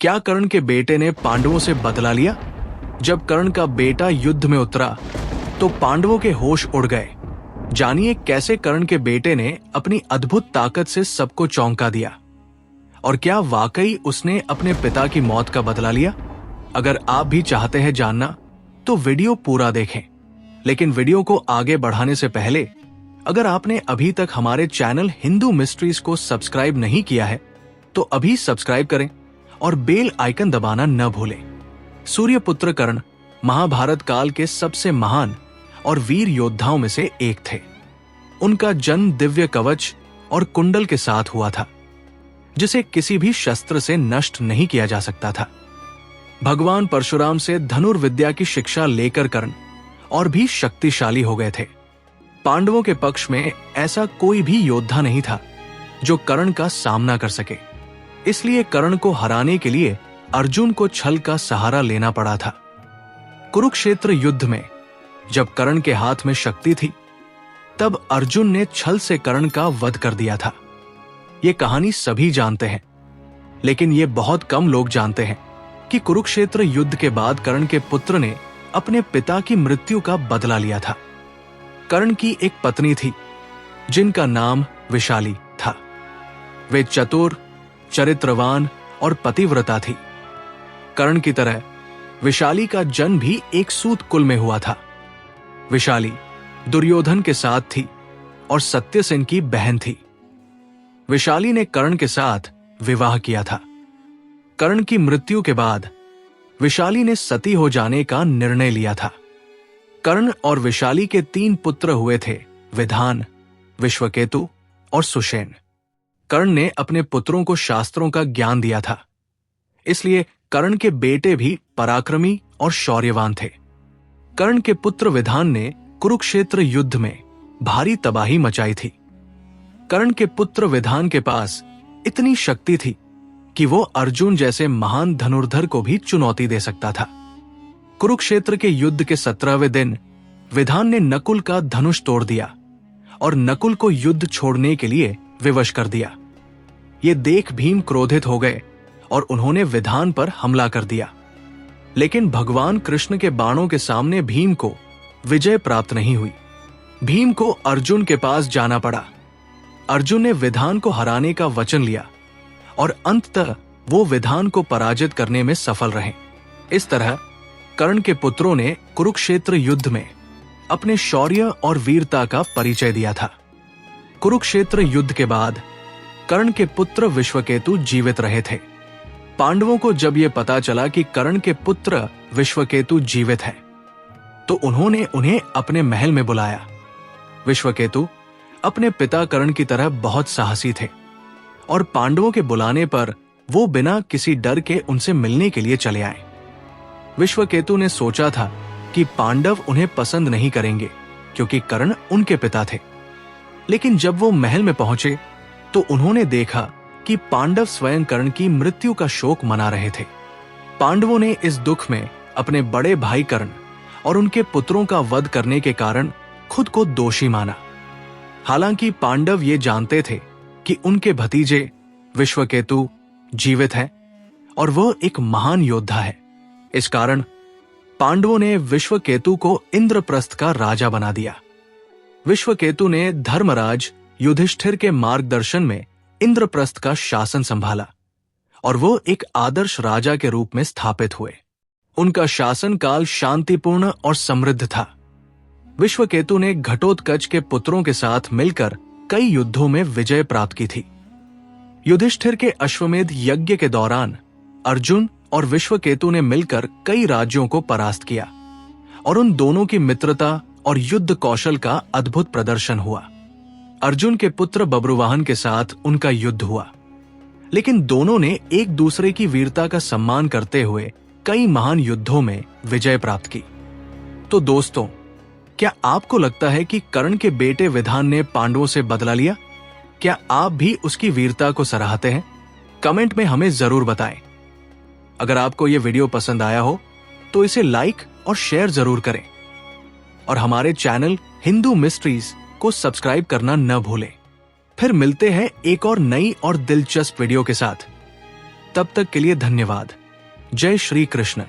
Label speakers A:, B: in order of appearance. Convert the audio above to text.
A: क्या कर्ण के बेटे ने पांडवों से बदला लिया? जब कर्ण का बेटा युद्ध में उतरा तो पांडवों के होश उड़ गए। जानिए कैसे कर्ण के बेटे ने अपनी अद्भुत ताकत से सबको चौंका दिया, और क्या वाकई उसने अपने पिता की मौत का बदला लिया। अगर आप भी चाहते हैं जानना तो वीडियो पूरा देखें। लेकिन वीडियो को आगे बढ़ाने से पहले अगर आपने अभी तक हमारे चैनल हिंदू मिस्ट्रीज को सब्सक्राइब नहीं किया है तो अभी सब्सक्राइब करें और बेल आइकन दबाना न भूलें। सूर्यपुत्र कर्ण महाभारत काल के सबसे महान और वीर योद्धाओं में से एक थे। उनका जन्म दिव्य कवच और कुंडल के साथ हुआ था, जिसे किसी भी शस्त्र से नष्ट नहीं किया जा सकता था। भगवान परशुराम से धनुर्विद्या की शिक्षा लेकर कर्ण और भी शक्तिशाली हो गए थे। पांडवों के पक्ष में ऐसा कोई भी योद्धा नहीं था जो कर्ण का सामना कर सके। इसलिए कर्ण को हराने के लिए अर्जुन को छल का सहारा लेना पड़ा था। कुरुक्षेत्र युद्ध में जब कर्ण के हाथ में शक्ति थी, तब अर्जुन ने छल से कर्ण का वध कर दिया था। यह कहानी सभी जानते हैं, लेकिन यह बहुत कम लोग जानते हैं कि कुरुक्षेत्र युद्ध के बाद कर्ण के पुत्र ने अपने पिता की मृत्यु का बदला लिया था। कर्ण की एक पत्नी थी जिनका नाम विशाली था। वे चतुर, चरित्रवान और पतिव्रता थी। कर्ण की तरह विशाली का जन्म भी एक सूत कुल में हुआ था। विशाली दुर्योधन के साथ थी और सत्यसेन की बहन थी। विशाली ने कर्ण के साथ विवाह किया था। कर्ण की मृत्यु के बाद विशाली ने सती हो जाने का निर्णय लिया था। कर्ण और विशाली के 3 पुत्र हुए थे, विधान, विश्वकेतु और सुषेण। कर्ण ने अपने पुत्रों को शास्त्रों का ज्ञान दिया था, इसलिए कर्ण के बेटे भी पराक्रमी और शौर्यवान थे। कर्ण के पुत्र विधान ने कुरुक्षेत्र युद्ध में भारी तबाही मचाई थी। कर्ण के पुत्र विधान के पास इतनी शक्ति थी कि वो अर्जुन जैसे महान धनुर्धर को भी चुनौती दे सकता था। कुरुक्षेत्र के युद्ध के 17वें दिन विधान ने नकुल का धनुष तोड़ दिया और नकुल को युद्ध छोड़ने के लिए विवश कर दिया। ये देख भीम क्रोधित हो गए और उन्होंने विधान पर हमला कर दिया। लेकिन भगवान कृष्ण के बाणों के सामने भीम को विजय प्राप्त नहीं हुई। भीम को अर्जुन के पास जाना पड़ा। अर्जुन ने विधान को हराने का वचन लिया और अंततः वो विधान को पराजित करने में सफल रहे। इस तरह कर्ण के पुत्रों ने कुरुक्षेत्र युद्ध में अपने शौर्य और वीरता का परिचय दिया था। कुरुक्षेत्र युद्ध के बाद कर्ण के पुत्र विश्वकेतु जीवित रहे थे। पांडवों को जब यह पता चला कि कर्ण के पुत्र विश्वकेतु जीवित है, तो उन्होंने उन्हें अपने महल में बुलाया। विश्वकेतु अपने पिता कर्ण की तरह बहुत साहसी थे और पांडवों के बुलाने पर वो बिना किसी डर के उनसे मिलने के लिए चले आए। विश्वकेतु ने सोचा था कि पांडव उन्हें पसंद नहीं करेंगे क्योंकि कर्ण उनके पिता थे। लेकिन जब वो महल में पहुंचे तो उन्होंने देखा कि पांडव स्वयं कर्ण की मृत्यु का शोक मना रहे थे। पांडवों ने इस दुख में अपने बड़े भाई कर्ण और उनके पुत्रों का वध करने के कारण खुद को दोषी माना। हालांकि पांडव ये जानते थे कि उनके भतीजे विश्वकेतु जीवित हैं और वह एक महान योद्धा है। इस कारण पांडवों ने विश्वकेतु को इंद्रप्रस्थ का राजा बना दिया। विश्वकेतु ने धर्मराज युधिष्ठिर के मार्गदर्शन में इंद्रप्रस्थ का शासन संभाला और वो एक आदर्श राजा के रूप में स्थापित हुए। उनका शासन काल शांतिपूर्ण और समृद्ध था। विश्वकेतु ने घटोत्कच के पुत्रों के साथ मिलकर कई युद्धों में विजय प्राप्त की थी। युधिष्ठिर के अश्वमेध यज्ञ के दौरान अर्जुन और विश्वकेतु ने मिलकर कई राज्यों को परास्त किया और उन दोनों की मित्रता और युद्ध कौशल का अद्भुत प्रदर्शन हुआ। अर्जुन के पुत्र बब्रुवाहन के साथ उनका युद्ध हुआ, लेकिन दोनों ने एक दूसरे की वीरता का सम्मान करते हुए कई महान युद्धों में विजय प्राप्त की। तो दोस्तों, क्या आपको लगता है कि कर्ण के बेटे विधान ने पांडवों से बदला लिया? क्या आप भी उसकी वीरता को सराहते हैं? कमेंट में हमें जरूर बताएं। अगर आपको यह वीडियो पसंद आया हो तो इसे लाइक और शेयर जरूर करें और हमारे चैनल हिंदू मिस्ट्रीज को सब्सक्राइब करना न भूलें। फिर मिलते हैं एक और नई और दिलचस्प वीडियो के साथ। तब तक के लिए धन्यवाद। जय श्री कृष्ण।